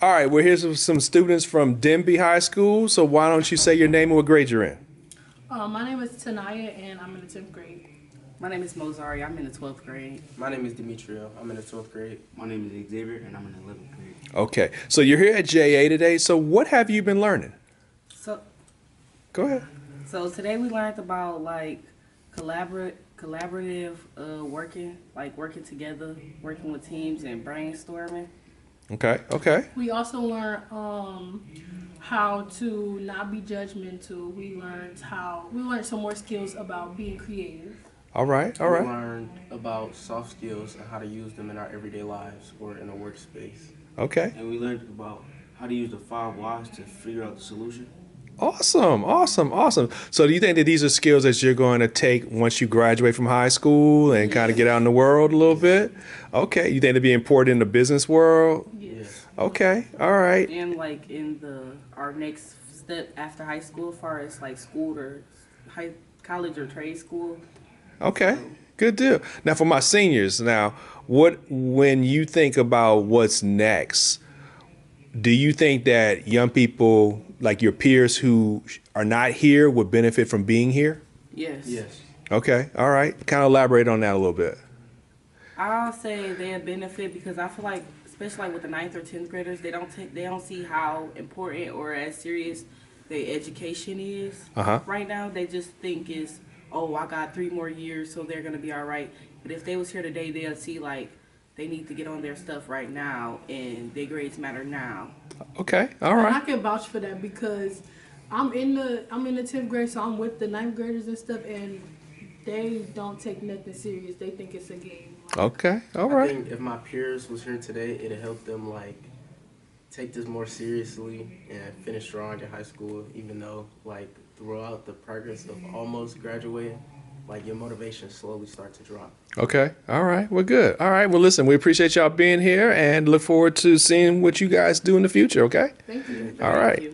All right, well, here's some students from Denby High School. So why don't you say your name and what grade you're in? My name is Tanaya, and I'm in the 10th grade. My name is Mozari. I'm in the 12th grade. My name is Demetrio. I'm in the 12th grade. My name is Xavier, and I'm in the 11th grade. Okay, so you're here at JA today. So what have you been learning? So, Go ahead. so today we learned about like collaborative working, like working together, working with teams, and brainstorming. Okay. We also learned how to not be judgmental. We learned some more skills about being creative. All right. We learned about soft skills and how to use them in our everyday lives or in a workspace. Okay. And we learned about how to use the 5 whys to figure out the solution. Awesome. So do you think that these are skills that you're going to take once you graduate from high school and kind of get out in the world a little bit? Okay. You think they'd be important in the business world? Yes. Okay. All right. And like in our next step after high school, as far as like school or college or trade school. Okay. Good deal. Now for my seniors, when you think about what's next, do you think that young people like your peers who are not here would benefit from being here? Yes. Yes. Okay. All right. Kind of elaborate on that a little bit. I'll say they benefit because I feel like, especially like with the 9th or 10th graders, they don't see how important or as serious their education is right now. They just think is, oh, I got 3 more years, so they're gonna be all right. But if they was here today, they'll see like they need to get on their stuff right now, and their grades matter now. Okay. All And I right. can vouch for that because I'm in the 10th grade, so I'm with the 9th graders and stuff, and they don't take nothing serious. They think it's a game. Okay. All I right. think if my peers was here today, it'd help them like take this more seriously and finish strong in high school, even though like throughout the progress of almost graduating, like your motivation slowly starts to drop. Okay. All right. Well, good. All right. Well, listen, we appreciate y'all being here and look forward to seeing what you guys do in the future. Okay. Thank you. All right. Thank you.